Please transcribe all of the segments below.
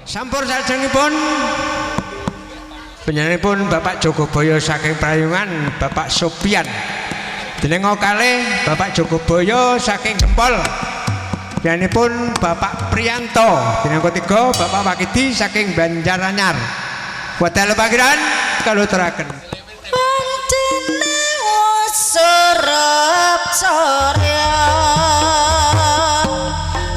Sampur salajengipun penyanipun Bapak Jogoboyo saking Prayungan, Bapak Sopian. Denengo kalih Bapak Jogoboyo saking Gempol. Penyanipun Bapak Priyanto. Denengo tiga Bapak Wakidi saking Banjaranyar. Wadal pagiran kaluturaken. Pantene sorep sorya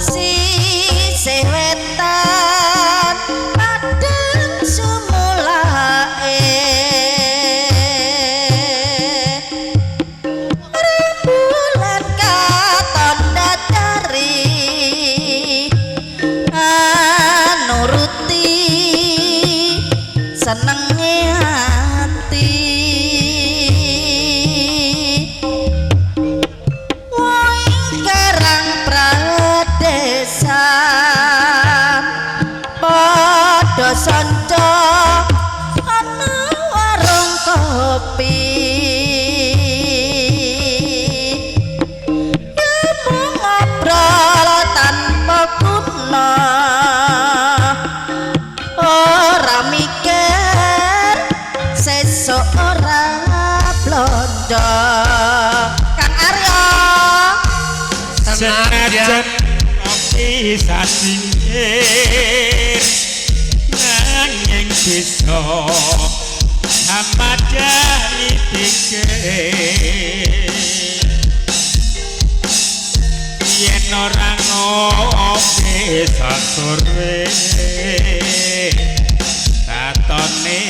sisih wetan padang sumulae rembulan katon dadari nuruti senenge ati wong Karang Pradesan padha sanca ana warung kopi ngobrol tanpa guna ora mikir sesuk ora blonjo Kang Aryo senajan kopi sasingkir nanging bisa hamadani pikir yen ora ngopi sasore katone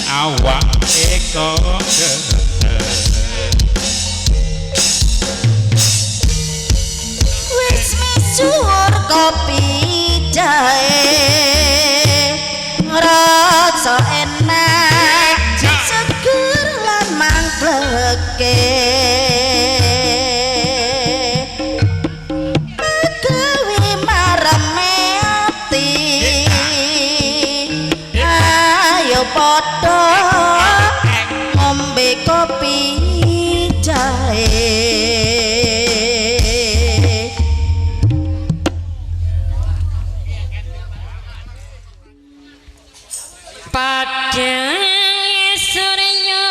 awak kok wis misuwur kopi jahe rasa enak seger lan mangkleke gawe mareme ati ayo padha ngombe kopi jahe Padang surya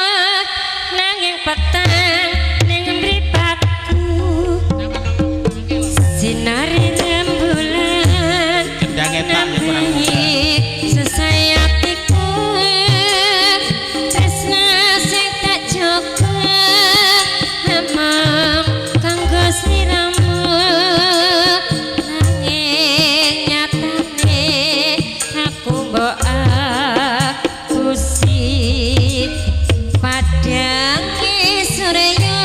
nanging petang ning mripatku sinari rembulan nambahi sesayatiku tresna sing tak jaga emang kanggo sliramu nanging nyatane aku mbok padang surya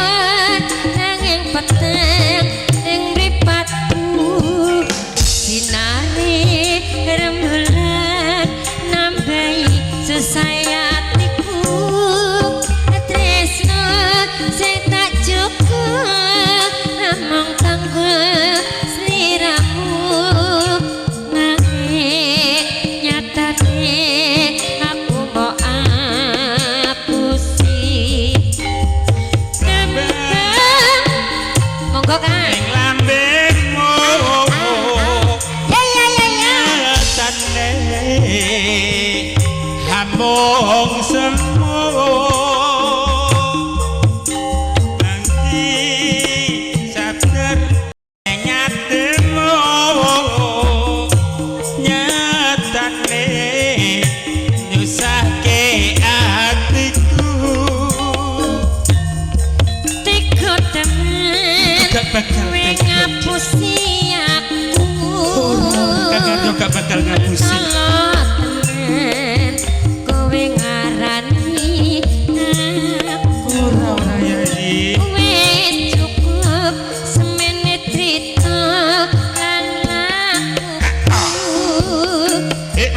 nanging petang ning mripatku sinari rembulan nambahi sesayatiku tresno sing tak cukup namung kanggo sliramu nanging nyatane aku mbok monggo Kang lambemu tane hamong semu nanti sabar nyatemu nyatane nyusahke atiku teko temen kowe ngapusi aku gak bakal ngapusi temen kowe ngarani aku wis cukup semene trita lan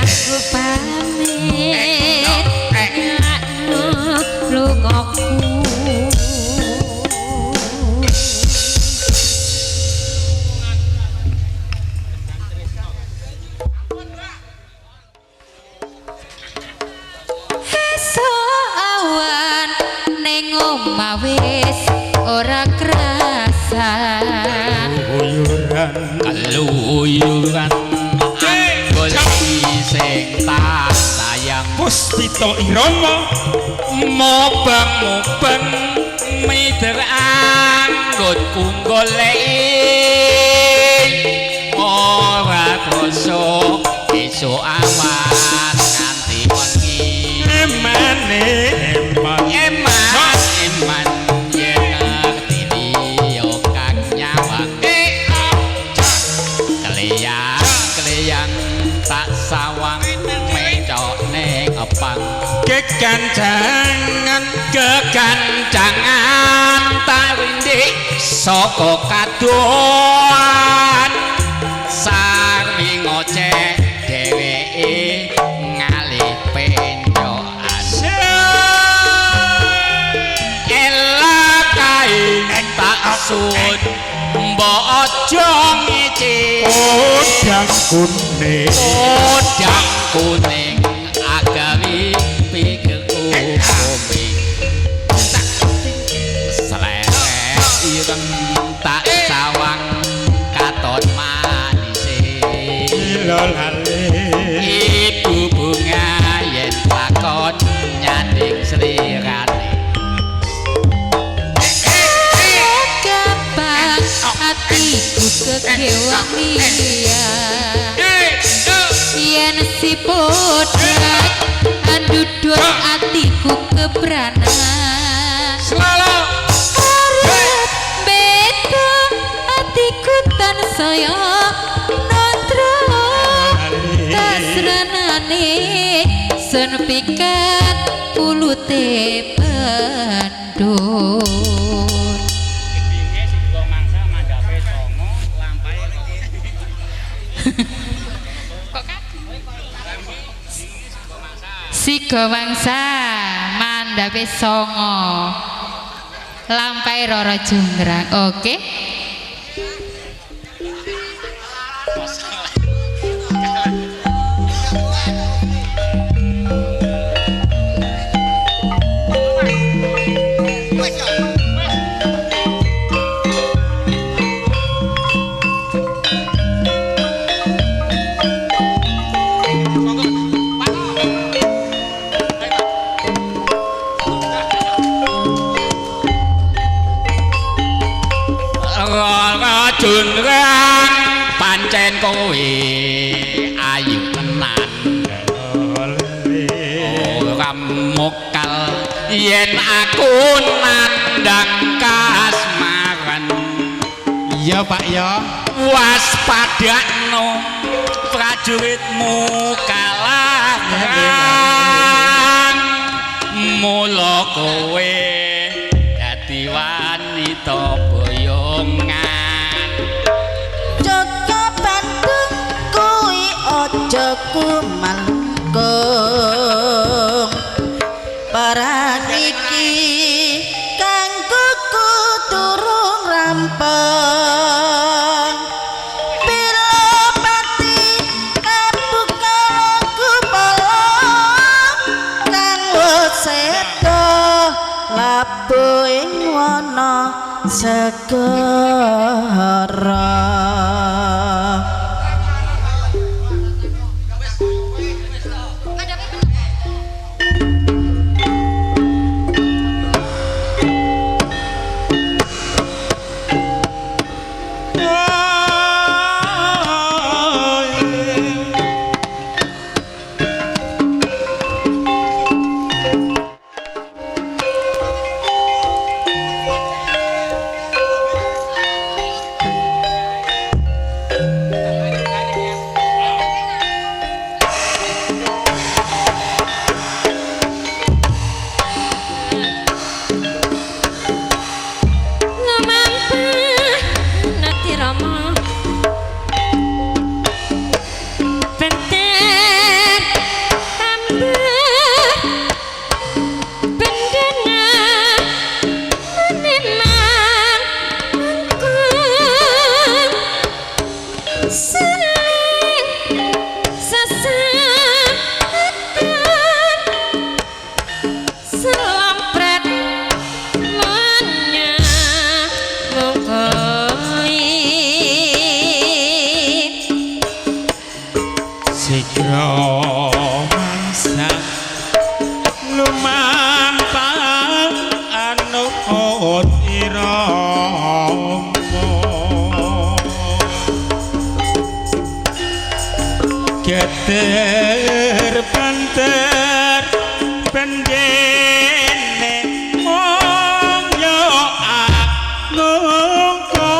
aku pamit ngelakno lukaku omah wis ora krasa kaluyuran Pustito irama mobang-mobang mider anggonku golek ora krasa esuk awan nganti wengi eman yen ngerti yo kang nyawang kleyang tak sawang mencok ning epang kekancangan tak rindik saka kadoan sarwi ngoceh dheweke ngalih penjokan elakae tak sud mbok aja ngece odang kuning agawe pikirku kowe seleret ireng tak sawang katon manise ibu bunga yen lakon nyanding slirane gampang hatiku kekewang dia yen si podrat andudut hatiku kebrana selalu beda hatiku tansaya nandra kasranane sen pikat pulute bandut Siga wangsa mandhape songo lampai Roro Jonggrang. Oke. Jonggrang pancen kowe ayu tenan ora mokal yen aku nandang kasmaran Iya Pak ya waspadakno prajuritmu kalahan mula kowe dadi wanita boyongan Joko Bandung kuwi aja kumalengkung perang iki kanggo durung rampung bila pati kabuka kupala kang wis sedo labu ing wana segara lumampah anut irama geter banter pendene mong yo nungko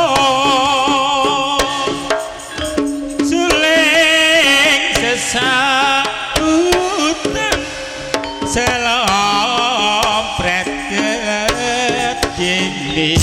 suling sesautan selompret gedini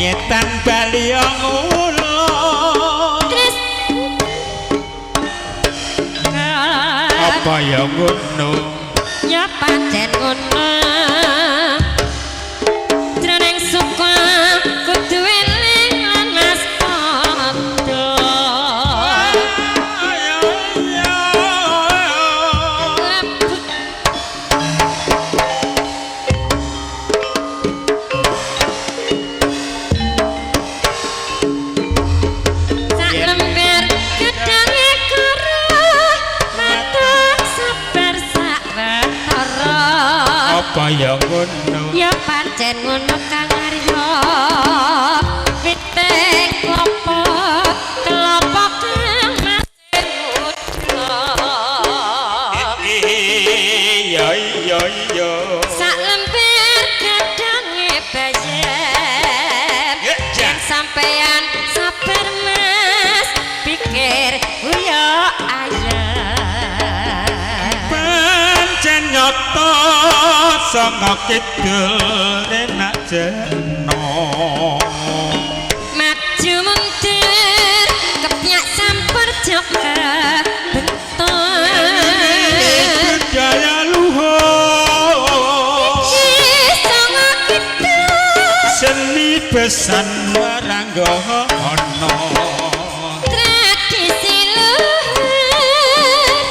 nyetan baliong ulo apa ya ngono ya pancen ngono jroning suka kudu eling lan mas padha kaya ngono ya pancen ngono Kang Arya piting klopo kelopo kang masih muda iya sak lemper gadange bayen yen sampeyan sabar Mas pikir ya ayah pancen nyoto sanga kidul enak jeno maju mundur kepyak sampur joka bentor budaya luhur sanga kidul seni besan warangga ana tradisi luhur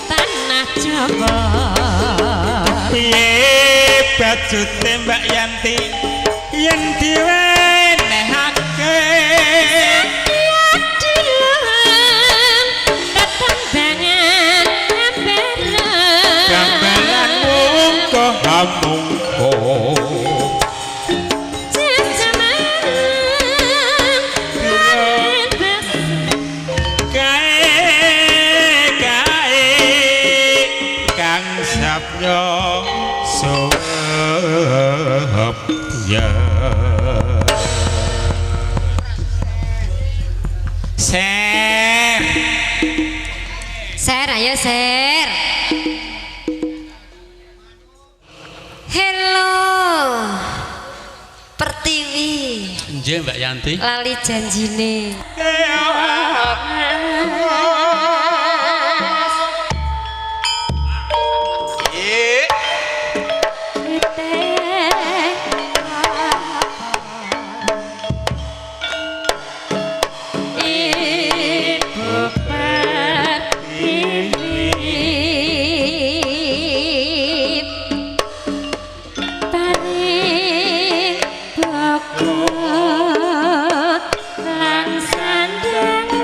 tanah Jawa baju tembak Yanti yen diwenehake gambaran mungko hamungko kae kang sapnya ya Ser ayo Ser hello Pertiwi nggih Mbak Yanti lali janjine Lang sandang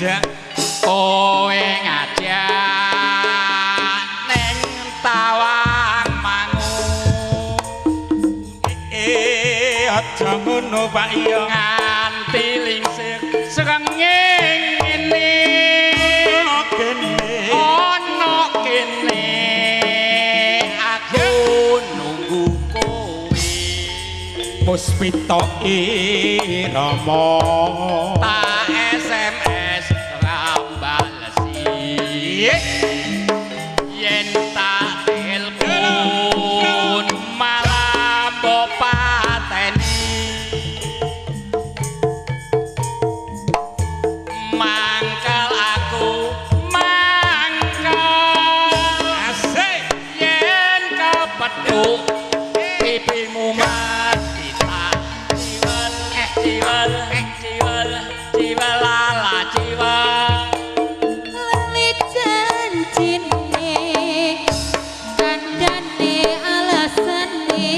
ngajak kowe ngajak ning tawang mangu aja ngono Pak iya nganti lingsir srengeng ngene ana kene aku nunggu kowe puspita irama tak SMS rambalesi yen tak telepon malah mbok pateni mangkal aku mangkal asik yen kepethuk pipimu mati tak ciwel lala ciwel Lali janjine kandhane alasane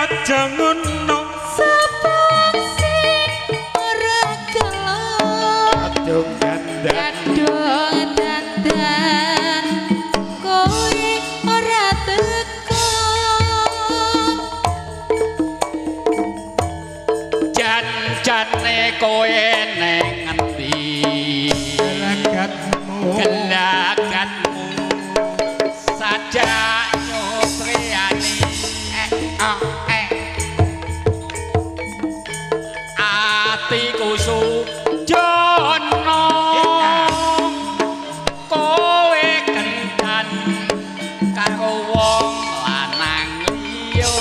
aja ngono sapa sing ora gelem adung gandang kadung dandan kowe ora teko jan-jane kowe neng ngendi gelagatmu sajak nyopriani atiku sujono kowe kencan karo wong lanang liya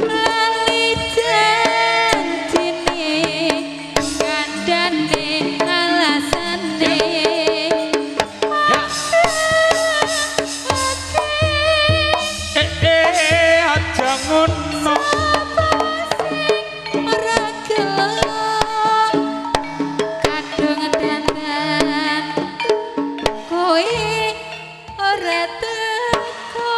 lali janjine kandhane alasane aja ngono ora gelem kadung dandan kowe ora teko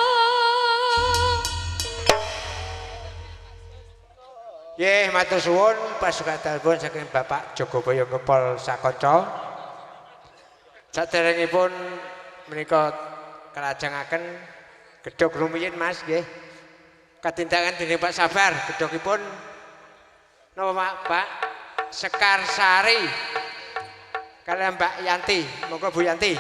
Nggih, matur suwun pasukan telepon saking Bapak Jogobaya Ngepol Sakonco. Saderengipun menika kelajengaken gedhog rumiyin Mas nggih. Katindakan dening Pak Sabar gedhogipun napa Pak Sekar Sari kalian Mbak Yanti. Monggo Bu Yanti.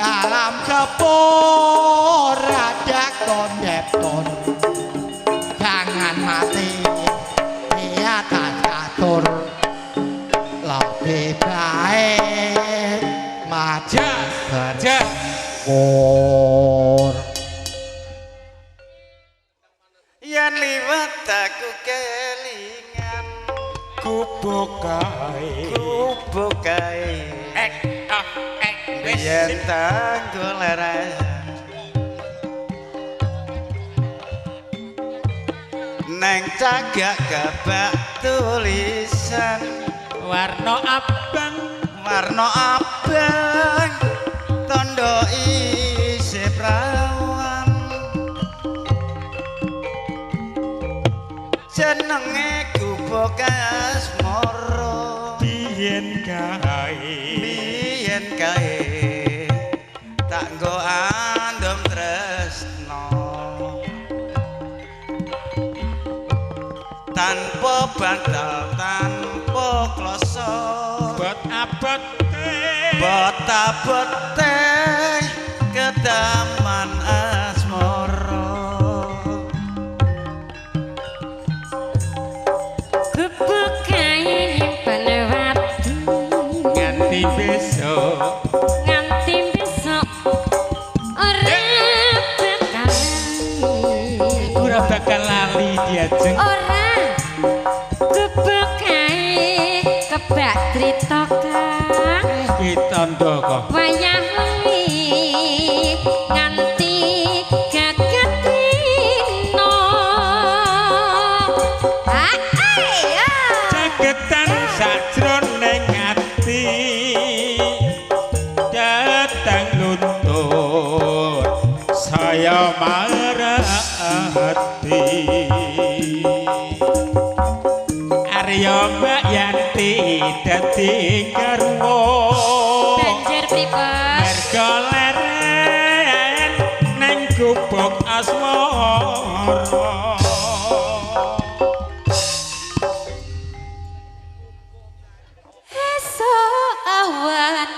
dalam kepur raja kondep ton jangan mati dia tak catur lebih baik maju bersyukur yen liwat aku kelingan kubukai yen tanggul rasa neng cagak kebak tulisan warna abang tondo isi prawan jenenge kubokas moro biyen kae tak nggo andom tresno tanpa bantal tanpa kloso bot abot kedaman asmara Kebukain pelewati nganti besok ora bakal lali diajeng ora kebukain kebak trita kang ditandha kok wayah wengi nganti gagetrino caketan sajroning ati datang luntur saya marati Arya Mbak Yanti dadi garwa banjur pripun merga leren neng gubuk asmara esok awan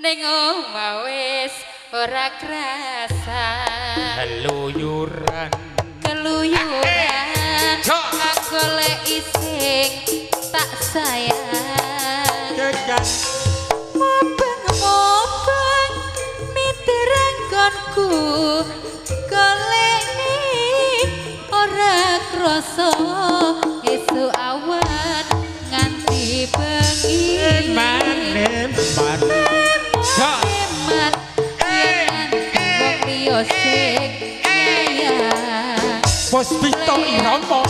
ning omah wis ora krasa keluyuran keluyuran golek ising tak sayang kekan mobeng mitiranggonku golek ora krasa esuk awan nganti bengi manem Eman yen wong liya sing nyayang Puspito Irama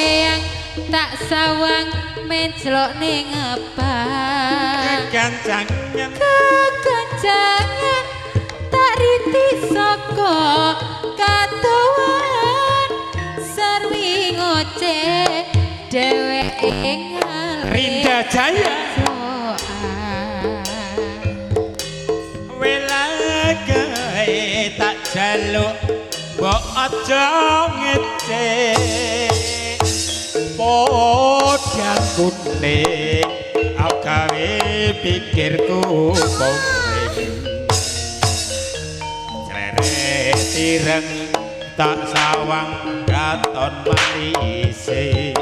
yang tak sawang mencelok ning apa kekancangan kekancangan tak riti saka katuan sarwi ngoceh dheweke ngalih Rinda Jaya welagae tak jaluk mbok aja ngece podang kuning gawe pikirku komeng cleret ireng tak sawang katon malise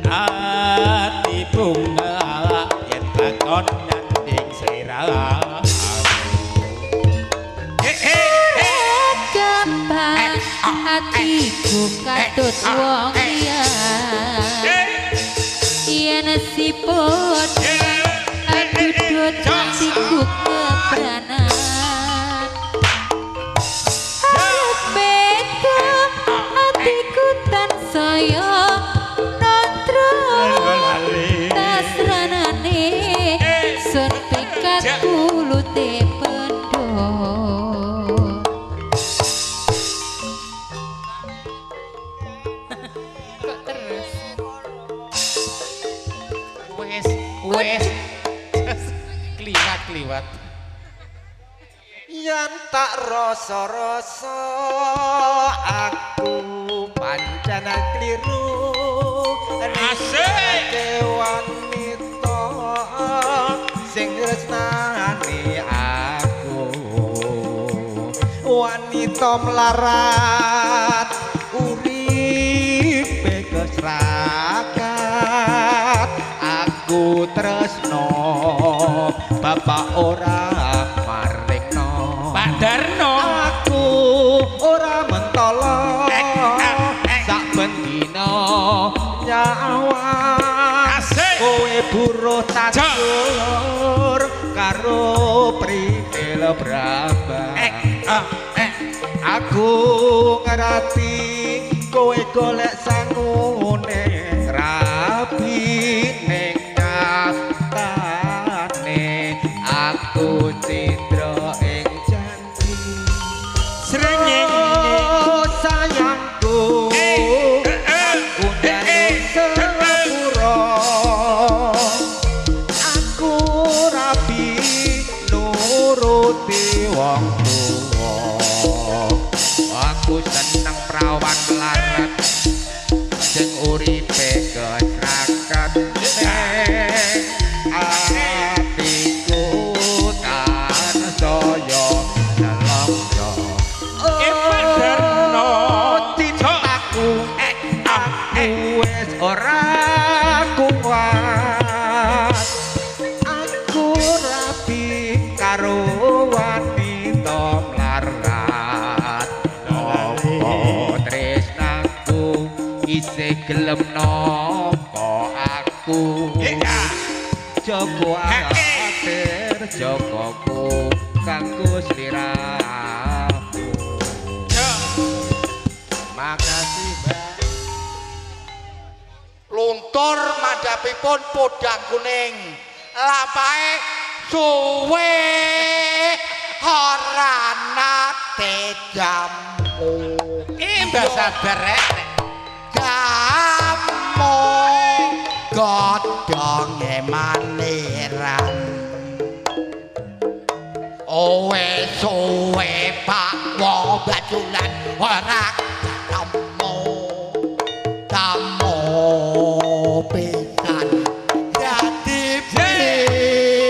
ati bunga yen takon nanding sliramu gampang hatiku katut wong liya yen si padha adudut hatiku kebranan beda hatiku tansaya nontra tasranane sun pikat kulute wes kliwat yen tak rasa-rasa aku pancen kliru asik wanita sing tresnani wanita melarat uripe kesrakat aku tresno bapak ora maringno Pak Darno aku ora mentolo saben dina nyawa kowe buruh tajur karo pritil brambang aku ngerti kowe golek sangune rapi ning nyatane aku cidra ing janji srengeng sayangku aku njaluk sepuro aku rapi nuruti wong tuwa aku seneng prawan melarat sing uripe kesrakat atiku tansaya nelongso Pak Darno cintaku aku wis ora kuat aku rapi karo wanita melarat opo tresnaku isih gelem nopo aku Joko akhir Jokoku kanggo sliramu makasih Mbak luntur madhapipun podang kuning lampahe suwe ora nate jamu Mbak sabar rek jamu godhonge maniran owe suwe pak wo bajulan ora ketemu tamu pisan dadi pikiran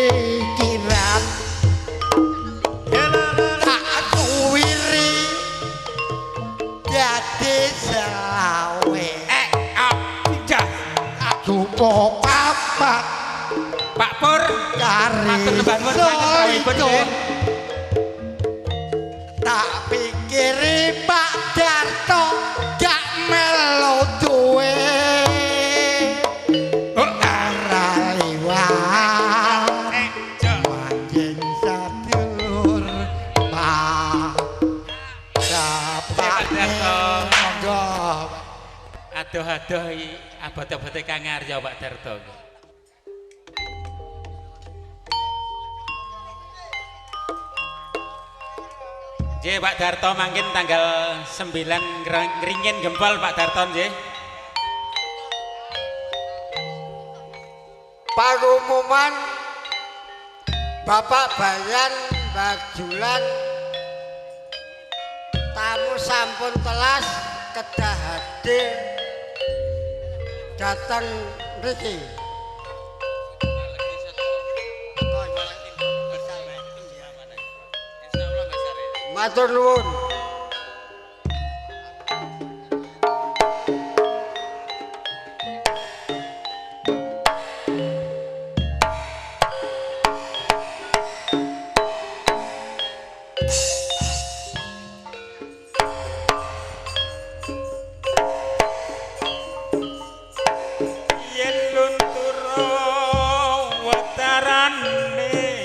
tak suwiri dadi selawe cukup papat Pak Pur kari soyun tak pikiri Pak Darto gak melu duwe ora liwat manjing sadulur Pak dapatne monggo aduh abot-abote Kang Arya Pak Darto nggih Pak Darto mangkin tanggal 9 ngringin gempol Pak Darto nggih pengumuman Bapak Bayan Bajulan tamu sampun telas kedah hadir datang mriki matur nuwun yen luntur wetarane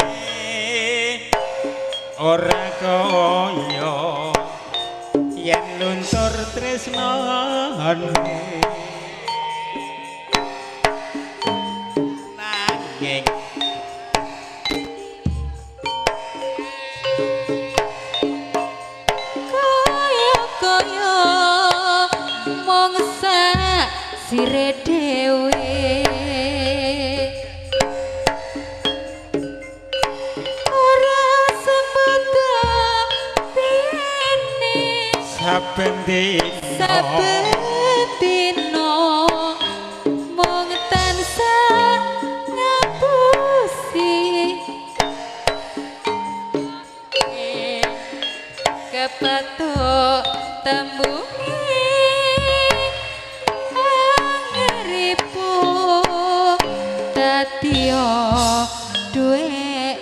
ora kaya yen luntur tresnane nanging kaya mongsa sire dhewe ora sembadane saben saben dina mung tansah ngapusi kepetuk tembungi ngeripu dadiya duwe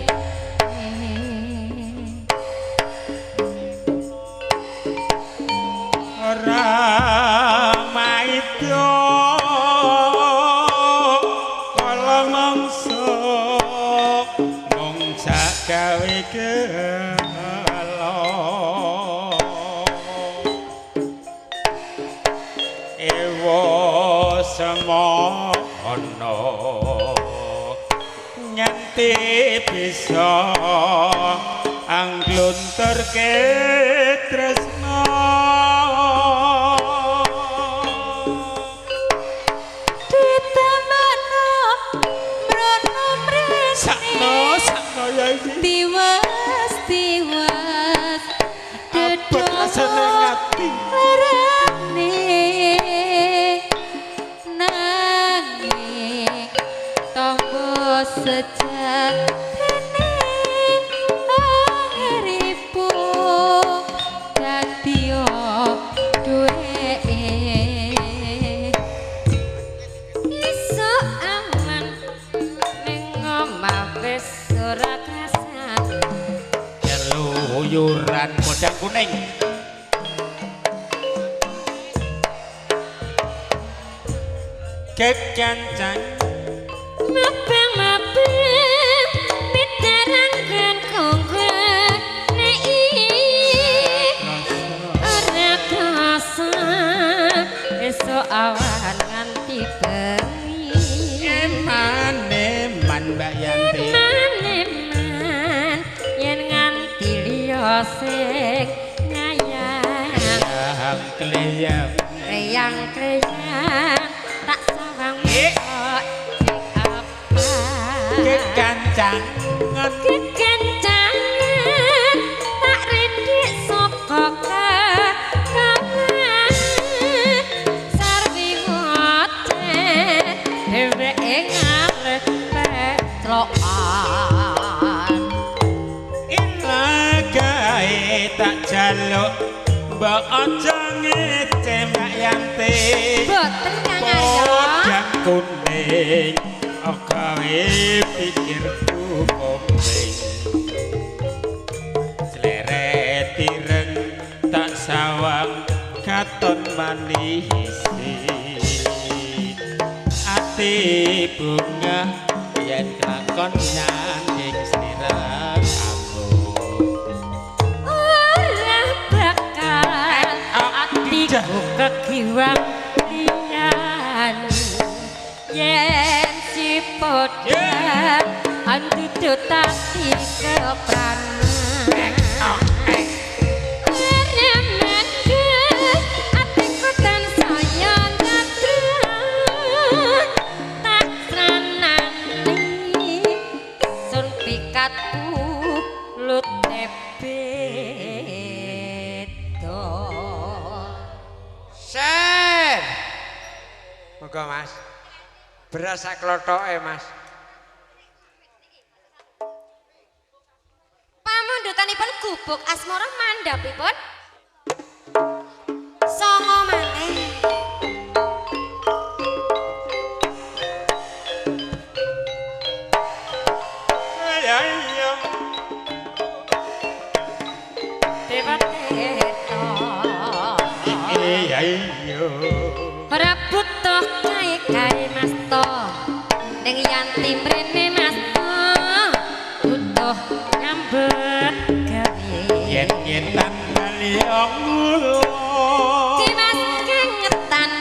ora maido kala mangsa mung jak gawe gelo ewo semono nganti bisa anglunturke tresno tiwas tiwas abot rasane ngati rene nanging tombo sejatine ngripu dadiya duwe iso aman ning omah wis ora keluyuran kodang kuning kekancan mabang-mabang pitarangan kongkong nei ora kasa esok awan nganti bengi emaneman Mbak Yanti maneman yen nganti liya sing nyayang yang kleyang kreyang tak sawang kok apa kekancangan kekencangan tak rendik saka kawan sarwi ngoce dheweke ngalih celokan ilagae tak jaluk mbok aja ngece Mbak Yanti boten Kang Aryo kodang kuning gawe pikirku komeng sleret ireng tak sawang katon manisi ati bunga yen kelakon nyanding sliramu ora bakal atiku kegiwang liyan yen si podha antudut ati kepranan atiku tansah nyandra tak tranani sun pikatku lutebeto Sen. Moga Mas. Beras sak klothoke Mas. Pamundutanipun gubuk asmara mandhapipun songo maneh ya iya dewateto ya iya ora butuh kae masta ning yanti mrene masta butuh nyambet gawe yen tanggal yang mulo Dimas kengetan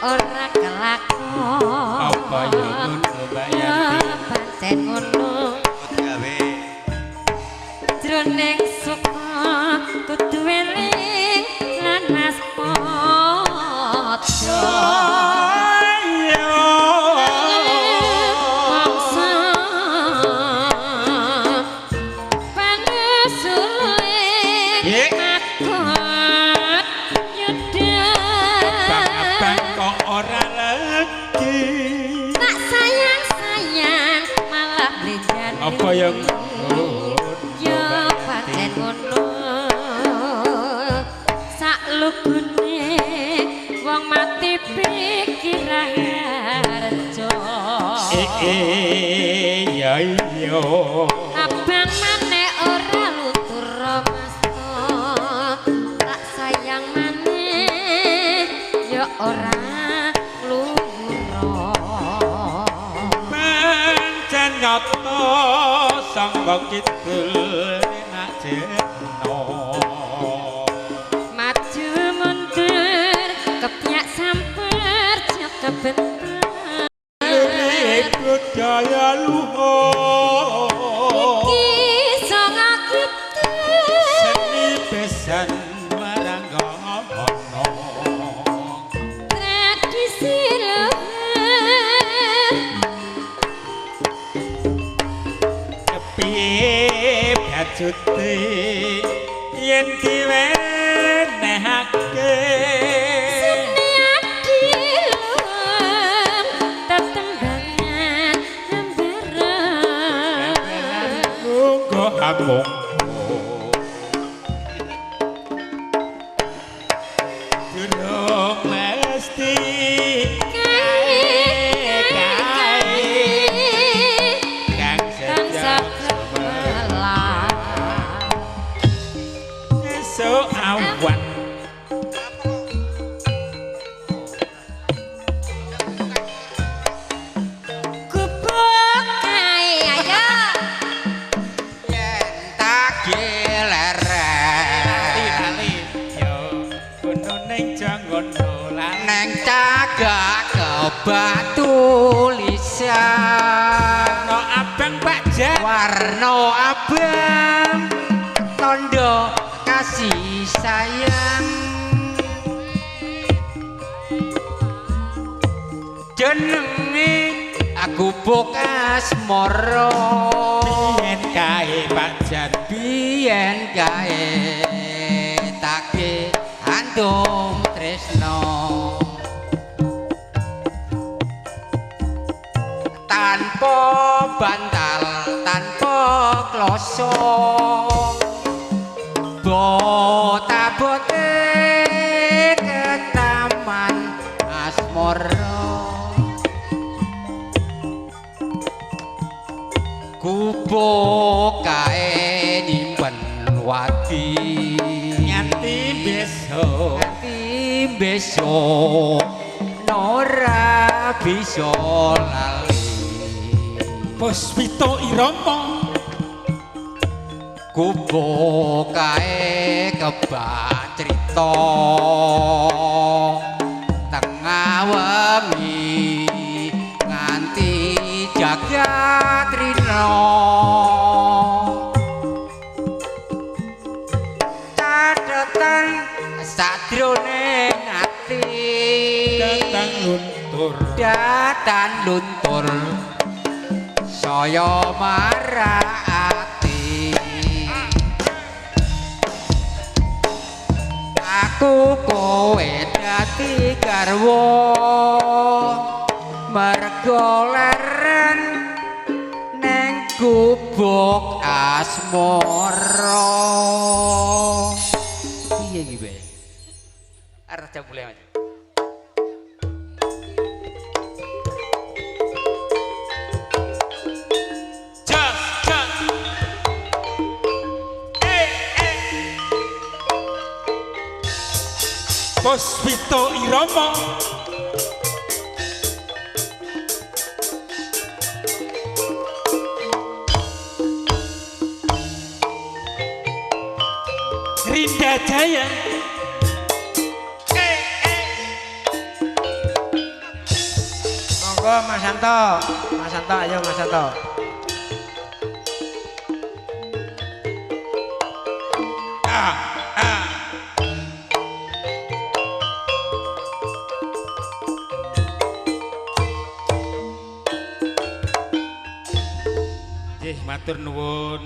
ora kelakon apa ya ngono Mbak Yanti pancen ngono gawe jroning suka kudu eling lan mas padha mangsa panesuling makot yudha abang kok ora lagi tak sayang malah blenjani apa yang yo pancen ngono yo abang maneh ora lutur masta tak sayang maneh ya ora luhur pancen nyata sangga kidul enak jeno maju mundur kepyak samper kebentar budaya luhur iso ngakiti seni besan maranggono tradisi luhur kepiye bajute yen diwenehake seni adilum tetembangan emberan munggo amung durung mesti kang sejak esok awan neng cagak kebatu lisan no abang bajan warna abang tondo kasih sayang jenenge aku bokas moro yen kae bajan biyen kae take andum tresno tanpa bantal tanpa kloso bota-bote ke taman asmara kupo kae nyimpen wati nganti besok Nora bisa lali Puspito Irama kupo kae kebak crita tengah wengi nganti jagat rina catetan sadroning ati datan luntur saya marati aku kowe dadi garwa mergo leren neng gubuk asmara piye iki be arep jambule aja Puspito Irama Rinda Jaya Monggo Mas Santo ayo Mas Santo matur nuwun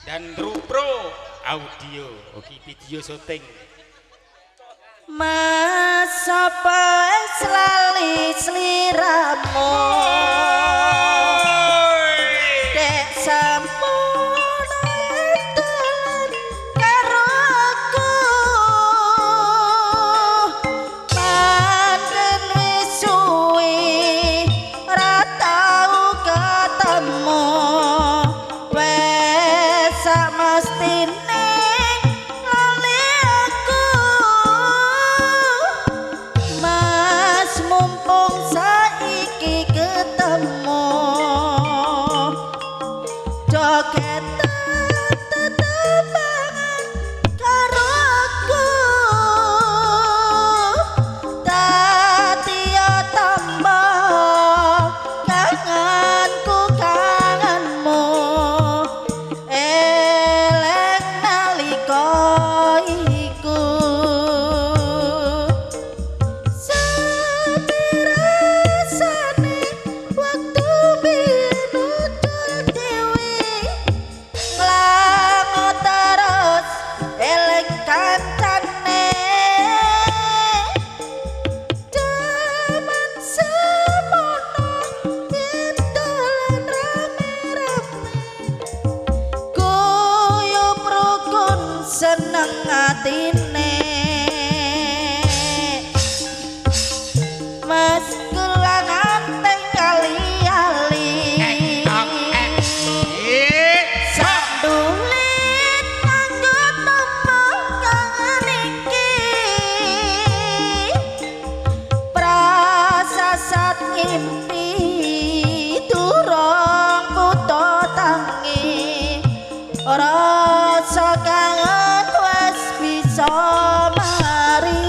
dan Rupro audio oke video syuting Mas apa lali sliramu dek sampun telan karo aku pancen wis suwi ora tau ketemu pastine lali aku Mas mumpung saiki ketemu joget tetepangan karo aku dadi tambah kangenku kangenmu eleng nalika iku sepirasane waktu biyen udah dewi nglangot terus eleng kancane jaman semono yen dolan rame-rame guyub rukun seneng atine Mas kulangan kali-ali sandulit nganggo tembang kangen iki prasasat ngimpi durung kuto tangi rasa kangen wis bisa mari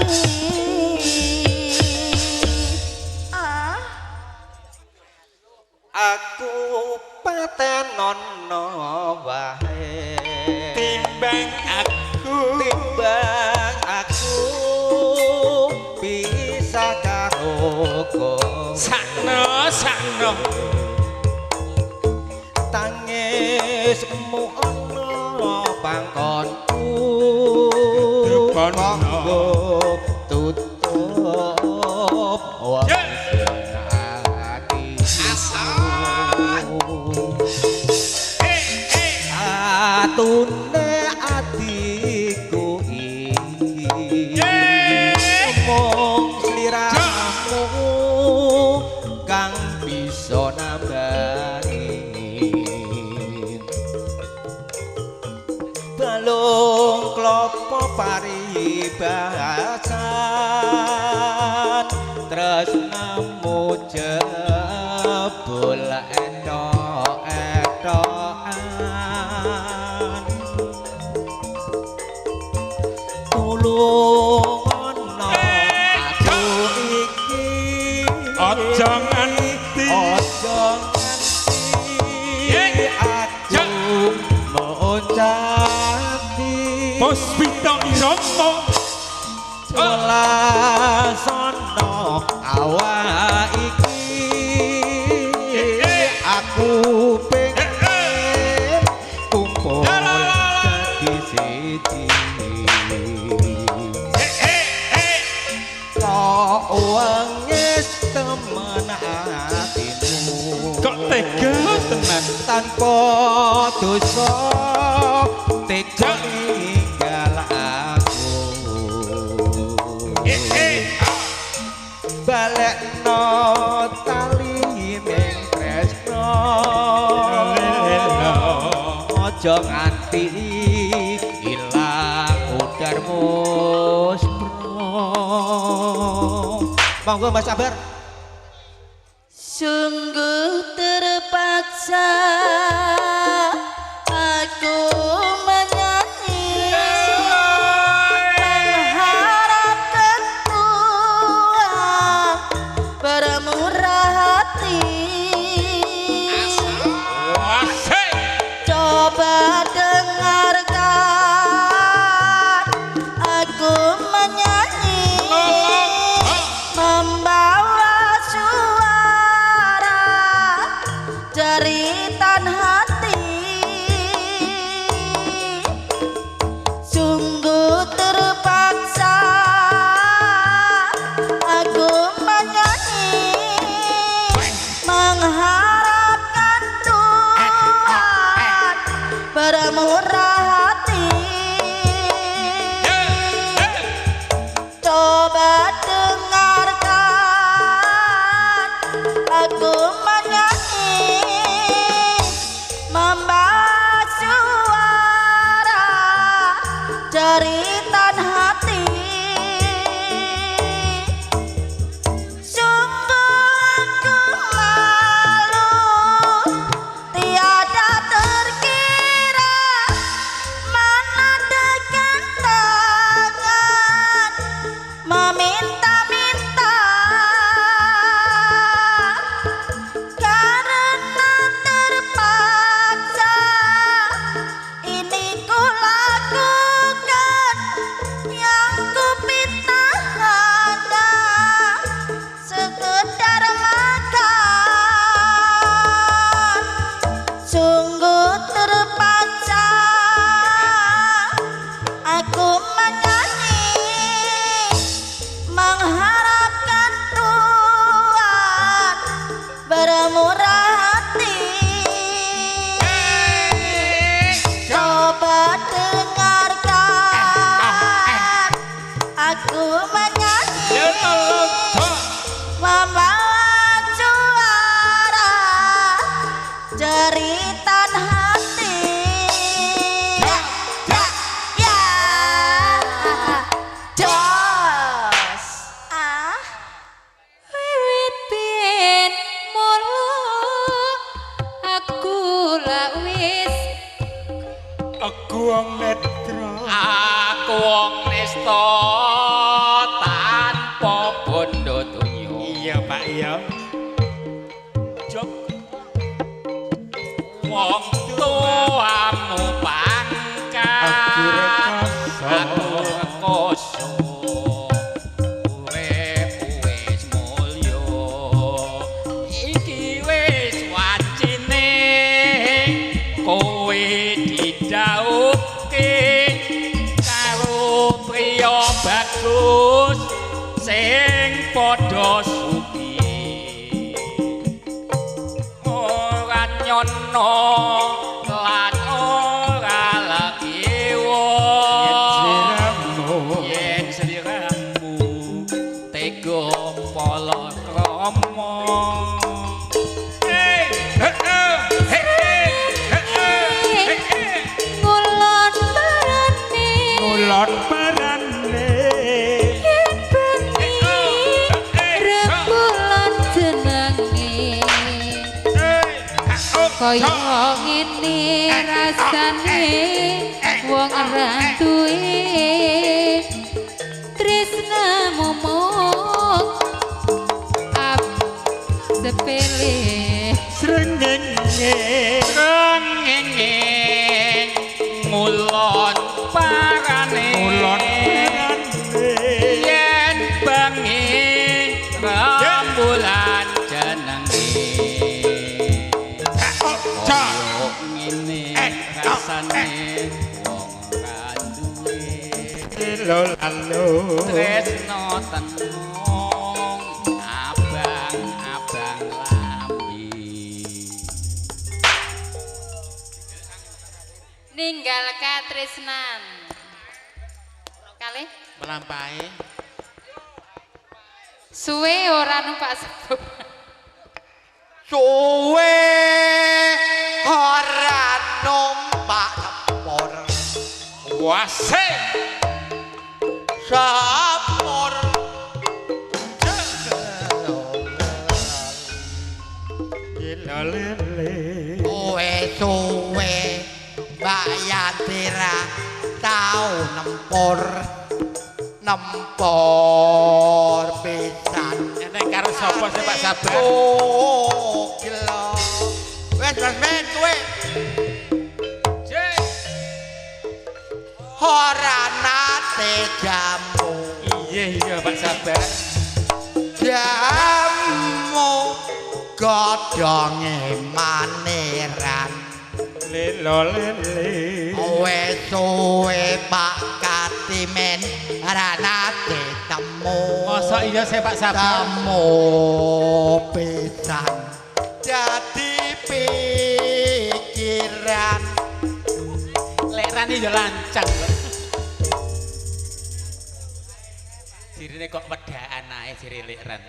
Aku patenono wae timbang aku bisa karo kowe sakno tangismu ana pangkonku Depan monggo tutup atune atiku iki mung sliramu kang bisa nambahi balung klopo paribasan tresnamu jebul etok-etokan tulung ana aku iki aja nganti aku mocati Puspita irama Jelasana awak iki aku pengen kumpul dadi siji kok wengis temen atimu kok tega tenan tanpa dosa tega ninggal aku balekno tali ning tresno aja nganti ilang udarmu monggo Mas Sabar sungguh terpaksa aku menyanyi mengharapkan Tuhan bermurah hati coba dengarkan aku menyanyi membawa suara jeritan hati aku wong netra aku wong nesta tanpa bondo donya iya Pak iya jok wong tuamu pangkat aku rekoso aku rekoso urip wis mulya iki wis wancine kowe didhauke karo priya bagus sing padha sugih ora nyono lan ora lakiwo yen sliramu tega palakrama ngulon marane ngulon marane yen bengi rembulan jenenge kaya ngene rasane wong ora duwe tresna momong sepele srengenge rengenge ngulon parane yen bengi rembulan jenenge kaya ngene rasane wong ora duwe lolo tresno tenung abang-abang lambi ninggal katresnan kalih melampahi suwe ora numpak sepuh Suwe ora numpak sepur wase sepur lele suwe Mbak Yatira tau nempur pisan nek karo sapa sih Pak Sabar oh gila wes men kowe ora nate jamu iya Pak Sabar jamu godhonge maneran lele wes suwe Pak Katimen ora nate temu masa iya sih Pak Sabar temu pisan dadi pikiran lek rani yo lancang dirine kok wedaan ae jere lek ran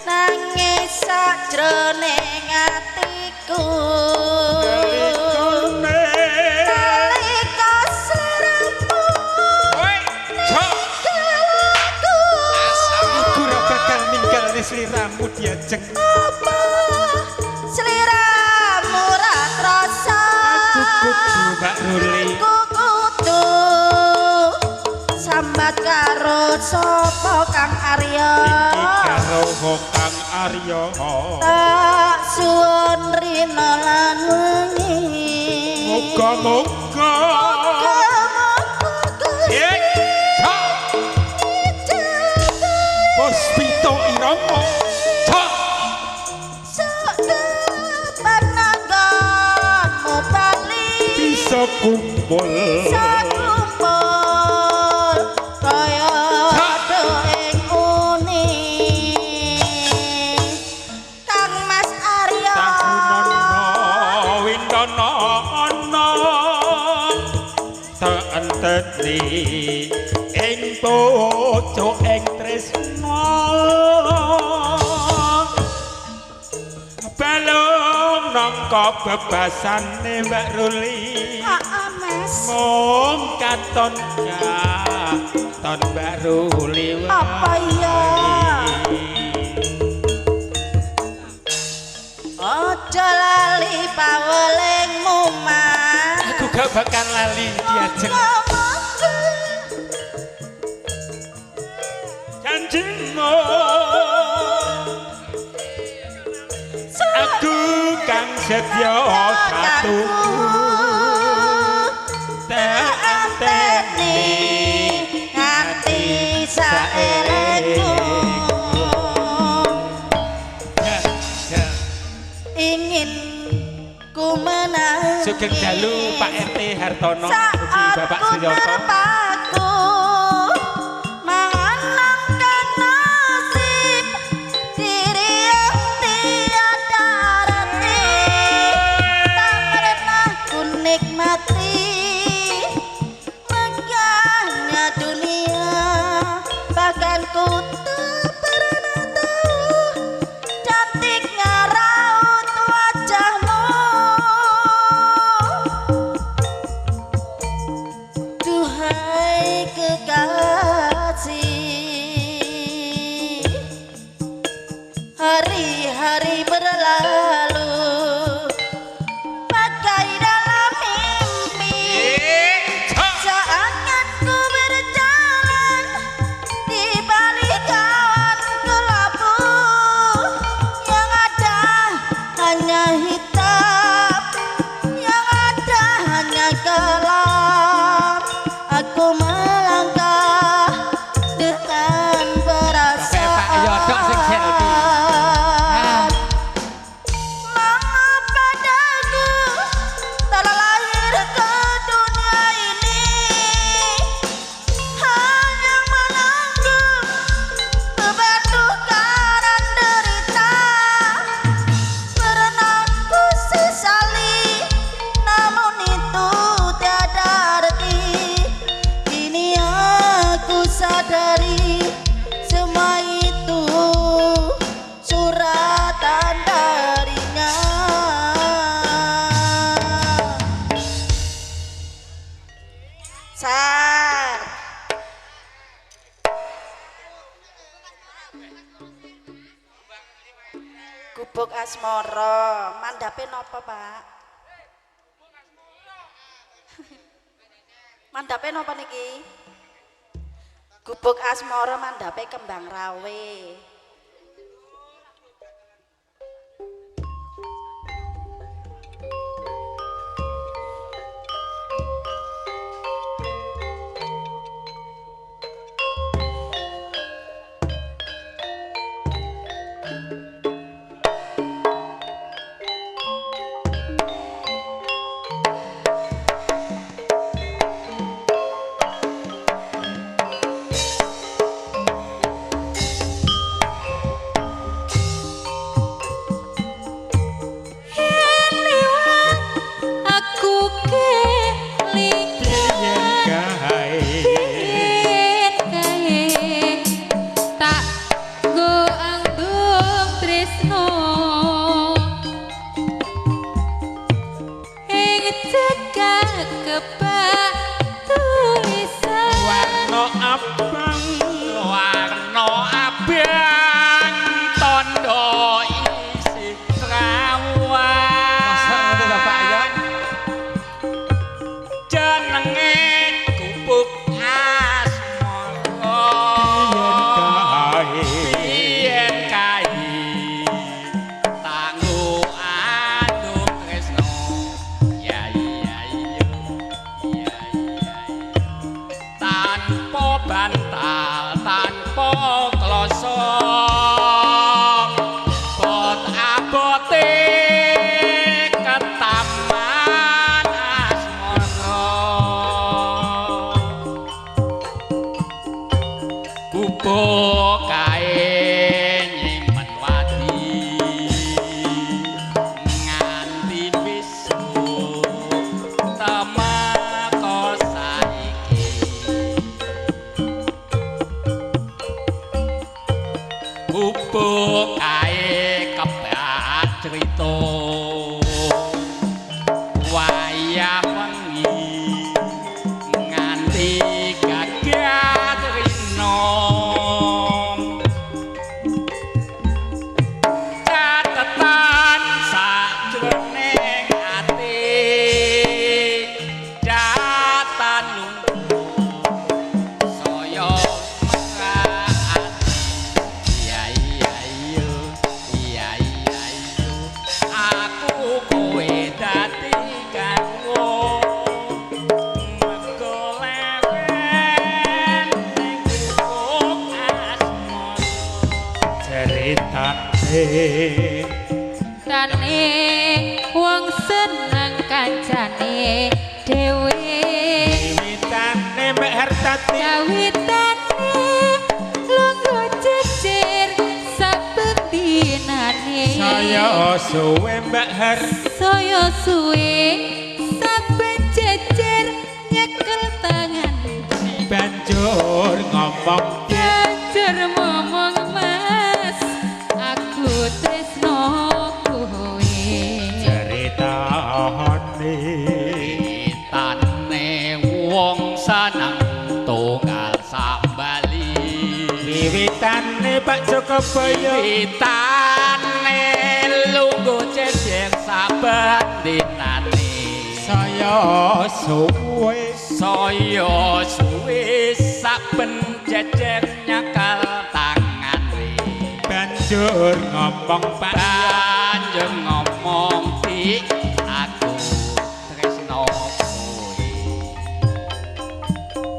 nangis sajroning atiku nalika sliramu aku ora bakal ninggal sliramu diajeng apa sliramu ora krasa aku kudu Mbak Ruli kudu sambat karo sapa Kang Arya karo Kang Arya tak suwun rina lan wengi muga-muga Puspito irama pananggonmu bali bisa kumpul sakumpul kaya ati ing pojok ing tresno balung nangka bebasane Mbak Ruli Mes mung katon katon Mbak Ruli apa ya aja lali pawelingmu mas aku gak bakal lali diajeng janjimu aku kang setya satu anteni nganti saelengku ingin ku menang Sugeng dalu Pak RT Hartono mugi Bapak saat ku Suyoto terpaku mengenangkan nasib diri yang tiada arti tak pernah ku nikmati megahnya dunia bahkan ku tak pernah tahu cantiknya raut wajahmu duhai kekasih hari-hari berlalu bagai dalam mimpi seakan ku berjalan di balik kawan kelabu yang ada hanya hitam yang ada hanya gelap aku melangkah dengan Pak Yodok sing selfie. Mama padaku telah lahir ke dunia ini hanya menanggung beban duka dan derita pernah ku sesali namun itu tiada arti kini aku sadari semua itu suratan darinya Sar Gubuk Asmara mandape napa Pak mandape napa niki Gubuk Asmara mandape kembang rawe Bubuk ae kebat cerita wayah wengi nganti gagat rino catetan sajroning ati datan saya aku kowe dadi kanggo megolewen ning bubuk asmara ceritane Tane wong seneng kancane dhewe wiwitane Mbak Hartati kawitane lungguh jejer saben dinane saya suwe Mbak Har saya suwe saben jejer nyekel tangan banjur ngomong jejer ngomong mas aku tresno kowe ceritane tane wong seneng tunggal sambali wiwitane Pak Jokoboyo tane lungguh jejer saben dinane saya suwe saben jejer nyakal tangane banjur ngomong Pak banjur ngomong di aku tresno kowe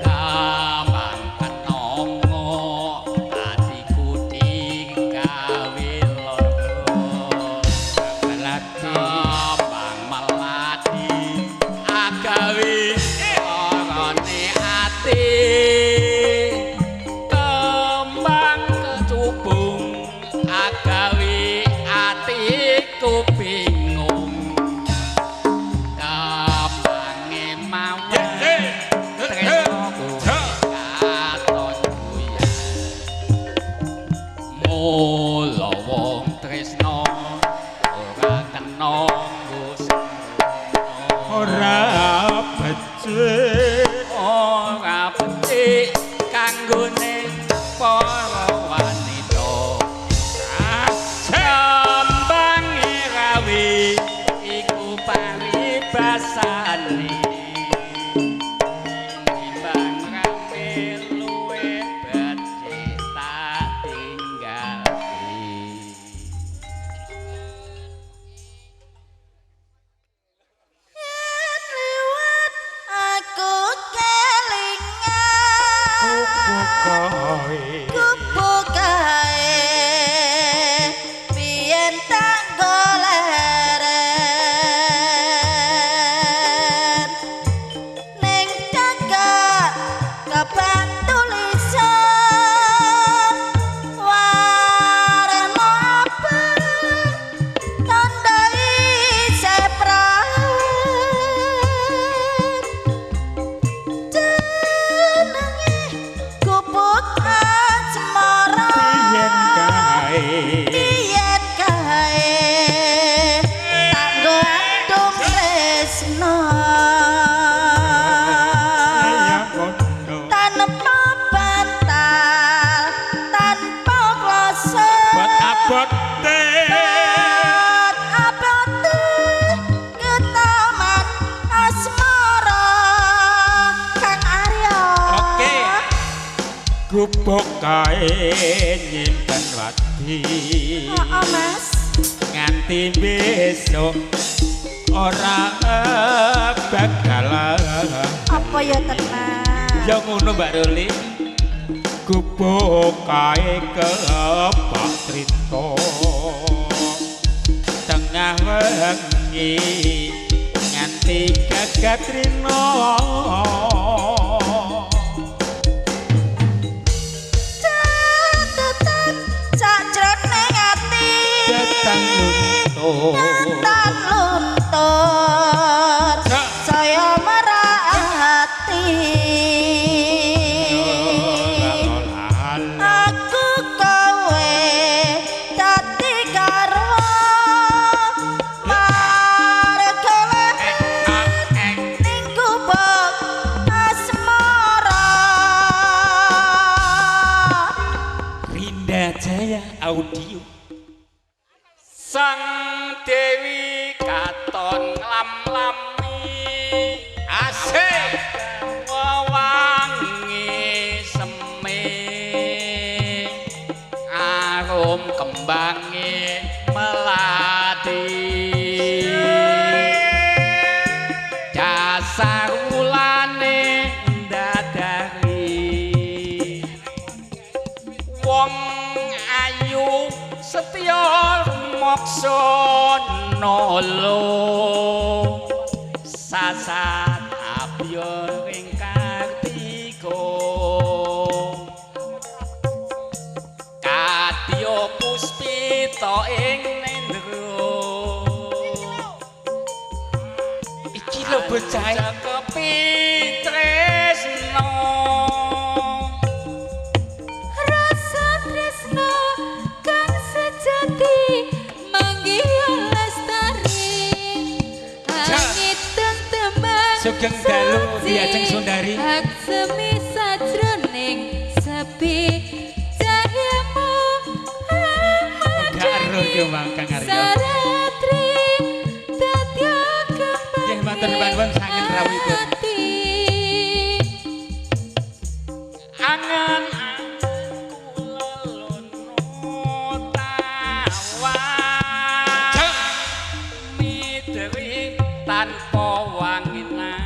gampang kenongo atiku digawe loro gampang melati agawe orone ati kembang kecubung agawe atiku bingung kambange mawon tresnoku katon buyar mula wong tresno ora kena ora becik ora becik kanggone para wanita jambange rawi iku paribasane nimbang rame luwe becik tak tinggalke liwat aku kelingan kowe gubuk kae biyen tak goleren ning cagak keban tulisan warna abang tandai seprat jenenge gubuk asmara yen kae biyen kae tak gantung tresno kaya kono tanpa bantal tanpa kloso abot-abote abote ketaman asmara Kang Arya Oke. gubuk kae nyimpen wadi Mas nganti besok ora bakal apa ya tenang ya ngono Mbak Ruli gubuk kae kepak trito tengah wengi nganti gagat rino catetan sajroning ati datang luntur Tan luntur saya merhati aku kowe Jaya Audio. Sang Dewi katon nglam-lami Asik. wewangi seme arum kembange melati dasar wulane ndadari wong ayu setya moksa nolo sasat abya ing kartika kadya puspita ing nendra Iki lho bocah. kepitresno Rasa tresno kang sejati manggih lestari langit tenteman Sugeng dalu Diajeng Sundari. hak semi sajroning sepi cahyamu Gak ero ki Mang Kang Aryo. saratri dadya Nggih matur nuwun sangen rawuhipun. angan kula lono tawang mitri tanpa wanginan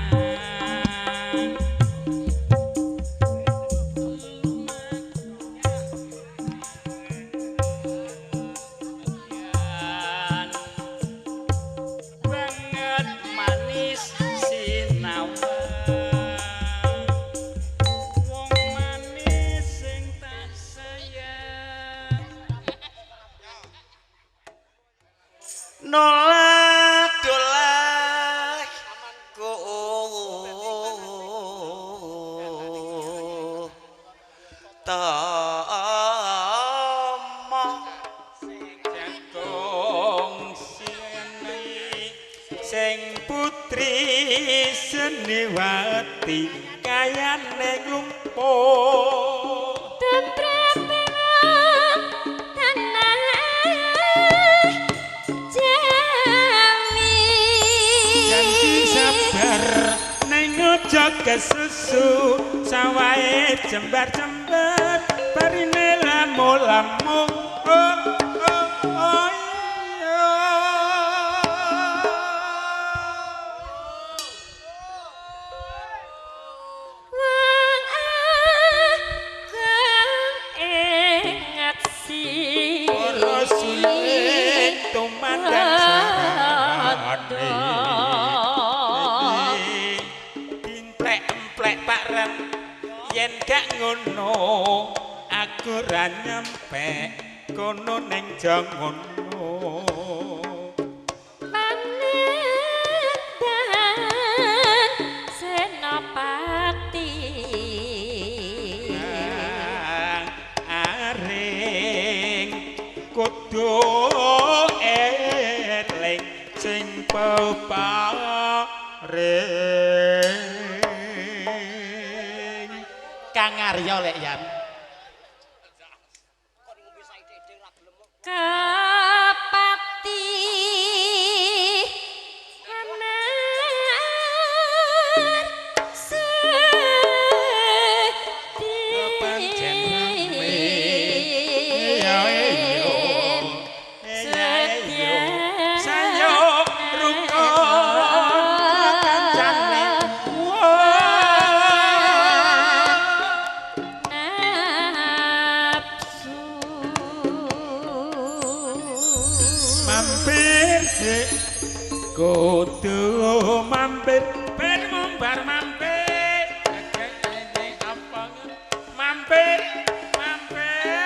banget manis sinawang wong manis sing tak sayang nolak dolak ku tamah Jagong sini sing putri seniwati kayane lumpuh. Janji sabar neng ojo kesusu sawae jembar-jembar parine lamu-lamu oh iya. Ora sulit tumandang sarane Pintlek-emplek Pak Ren yen gak ngono aku ra nyampe kono ning jangono aring kudu eling sing peparing Kang Aryo lek yan Kapati anar pancen rame sedih sayo rukun kancane nafsu mampir sik kudu mampir ben mumbar mampir apa mampir mampir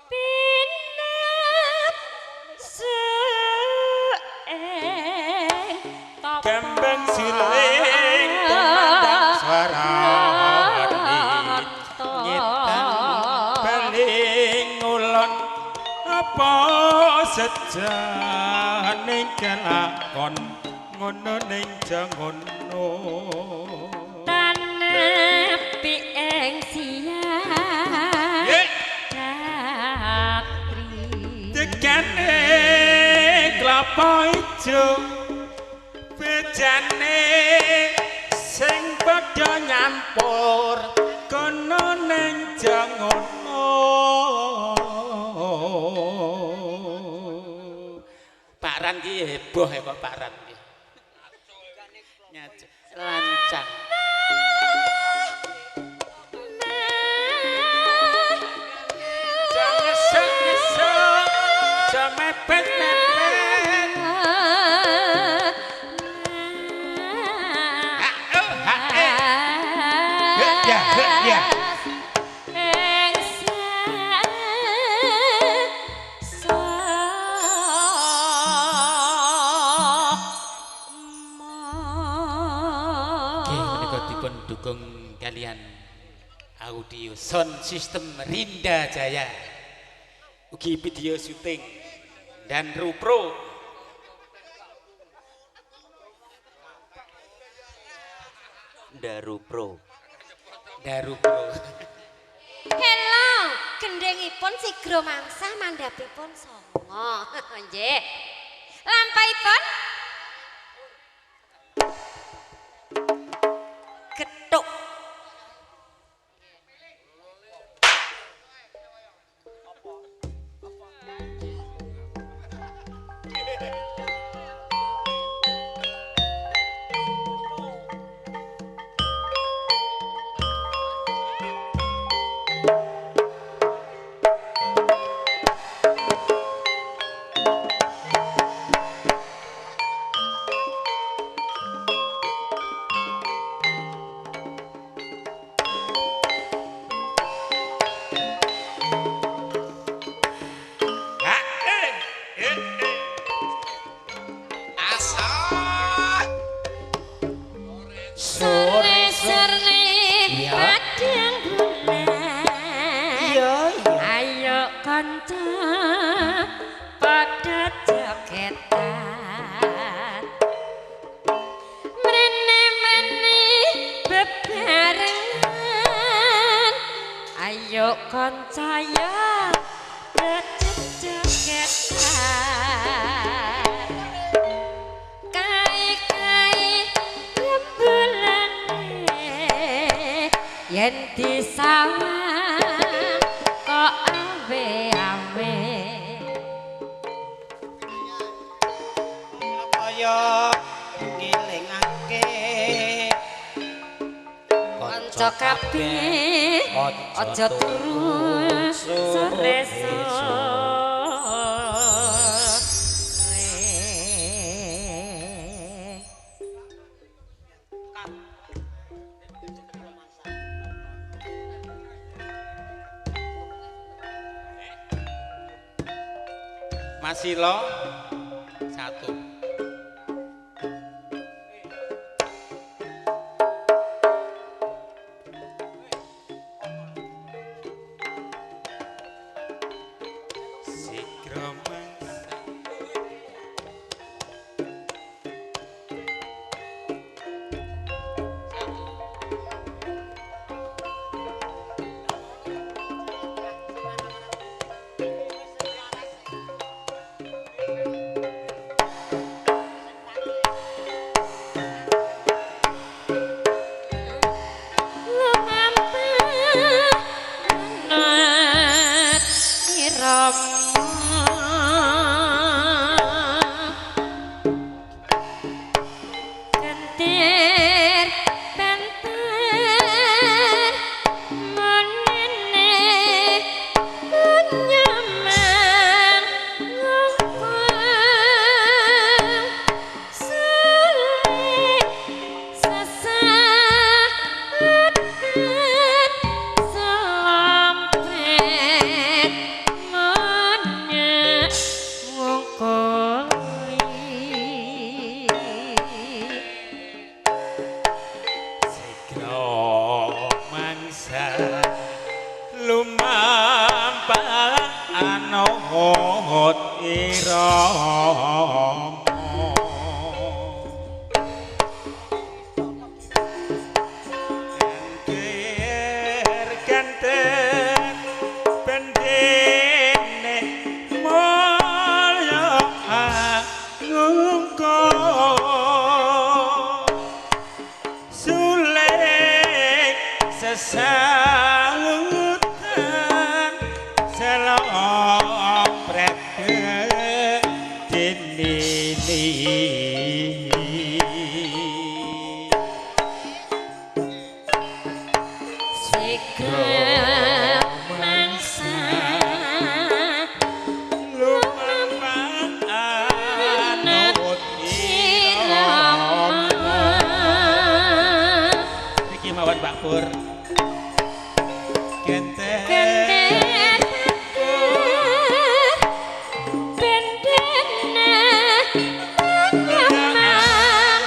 pinap Kembang siling tumandang suara nyetan baling ngulon apa sejaning kelakon ngono ning jangono tanepi ing siang Ye. Katri tekane klapa ijo bejane sing padha nyampur kono ning jangono Pak Ran ki heboh ya kok Pak Ran ki Nyaju lancang jangan esok-esok jangan mepet-mepet ya. Dukung kalian audio sound system Rinda Jaya ugi video syuting dan Rupro Darupro Hello, gendengipun sigra mangsa mandhapipun songo. Nggih. Lampahipun getuk. Koncaya joget-jogetan kai-kai rembulane yen disawang kok awe-awe kaya ngilingake kanca kabeh aja turu sore-sore Masilo satu sawutan selok prete dinini Sikap mangsa lumampah anut irama iki mawon Pak Pur genten Genten bendena nyaman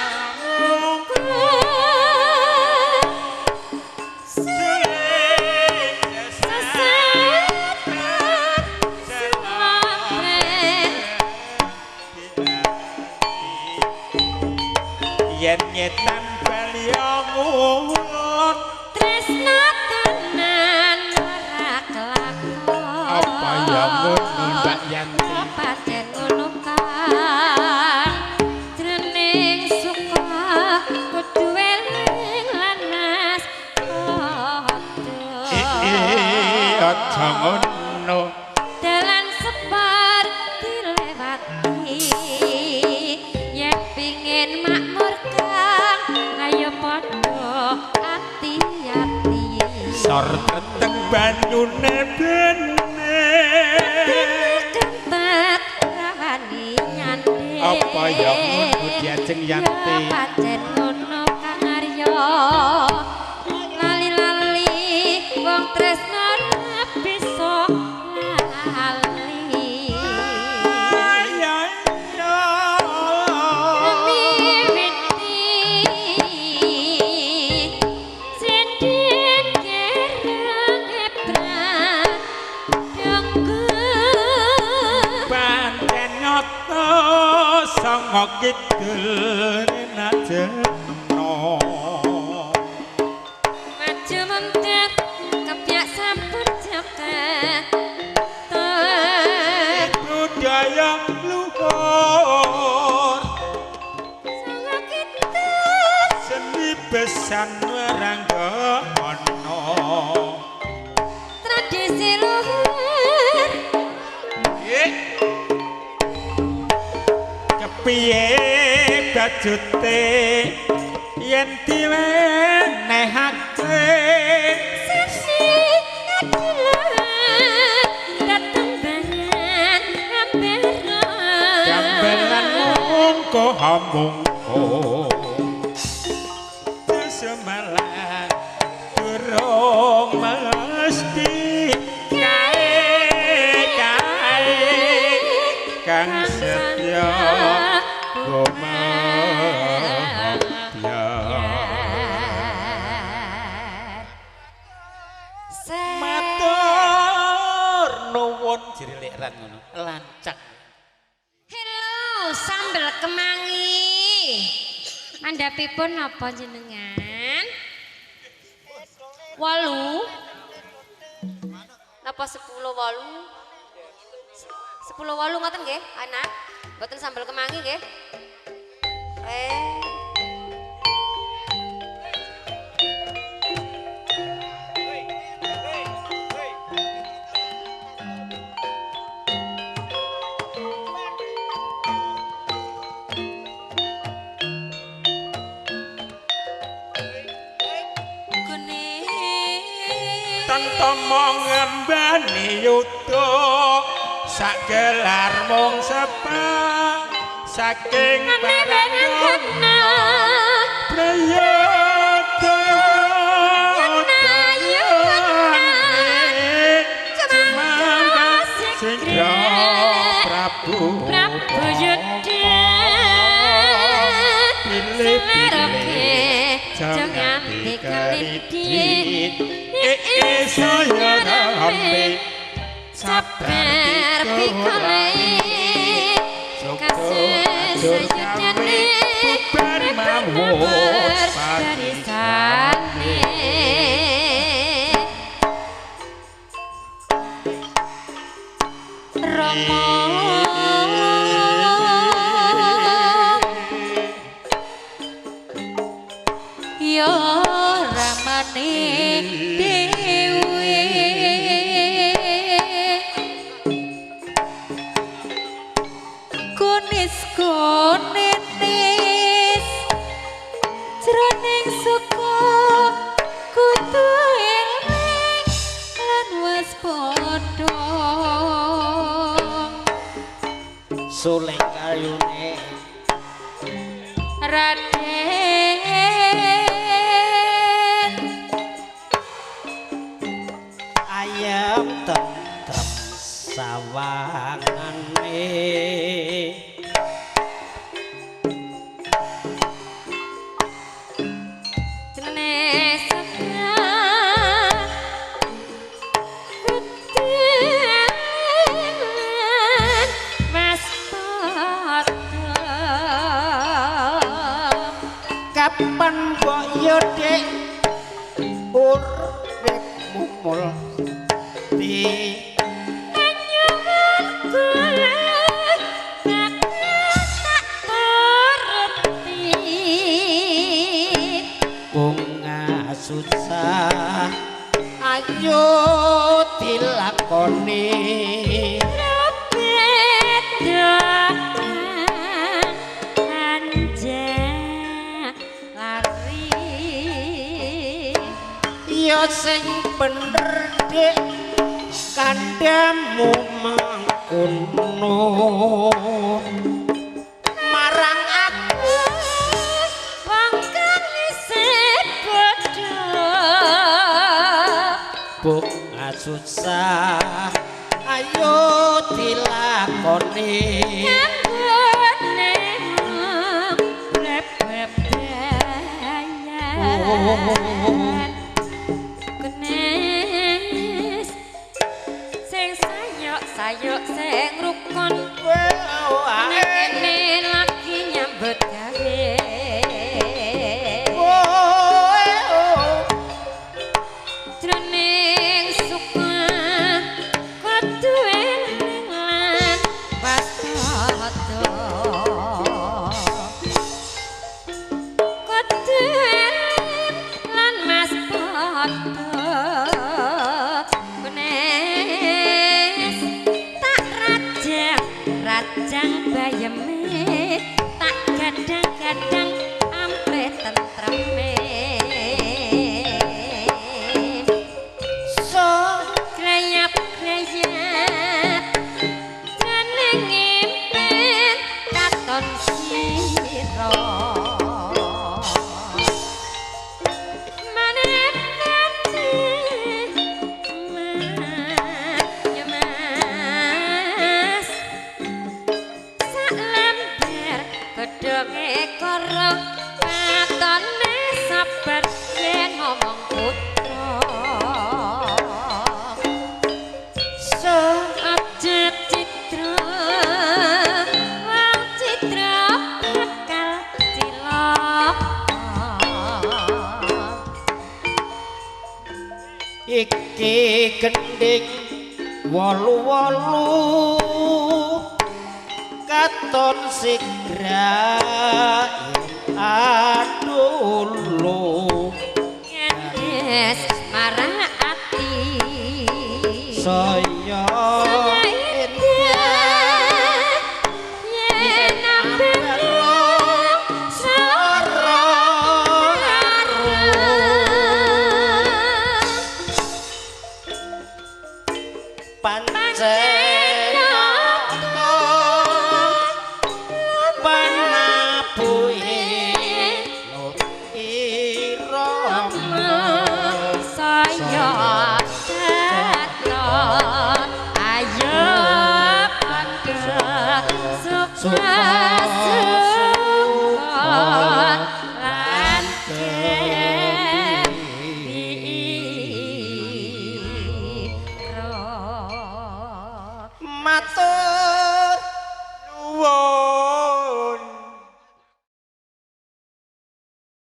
yen nyetan balya ngulon tresna tenan ora kelakon apa ya ngono Mbak Yanti pancen ngono kan jroning suka kudu eling lan mas aja ngono dalan separ dilewati yen pingin makmur kang ayo padha ati-ati sor teteng banyune bene kentet rawani nyandhe apa ya ngono Diajeng Yanti pancen ngono kang Arya lali-lali wong tresna bisa lali ya ya miwiti sendiri kereng ebrat donggo pancen nyata sanga kidul najeno maju mundur kepyak sampun jaka budaya luhur sama kita seni besan warangga ana tradisi luhur kepiye bajute yen diwenehake sesi adilan dateng bangan amberan gambelan mungko hamungko semalah durung mesti kae kang setya matur nuwun jirilekan ngono lancak Hello, sambel kemangi. Mandhapipun napa jenengan? 8. Napa 10 8? 10 8 ngoten nggih, anak? Mboten sambel kemangi nggih? Tantomo ngembani yuda sak gelar mung sepa saking parangana prayata Prabu Yudha Selaroke jangan dikelidit saya rampe sabar pikole kasus sayujane bubar mawon barisane Rama ya Raman lakone dewe kunis kunetis jroning suka kudu eling lan wis padha suleng kayune Raden ayam tentrem sawangane jenenge Sabda Mas Padha kapan kok yo Dik uripmu multi bunga susah ayo dilakoni yo sing bener Dik kandhamu mangkono marang aku wong kang isih bodho bunga susah ayo dilakoni kanggone bebebayan kenes sing sayuk sing rukun ini lagi nyambut gawe jroning suka kudu eling lan waspada kudu eling lan waspada kenes tak rajang bayeme tak gadang-gadang ampe tentreme so krayap-krayap jeneng impen katon sira maneh kanthi ya mas sak lembar gedhonge karo katone sabar yen ngomong putra so aja citra wong citra bakal cilaka iki gending wolu-wolu katon sigra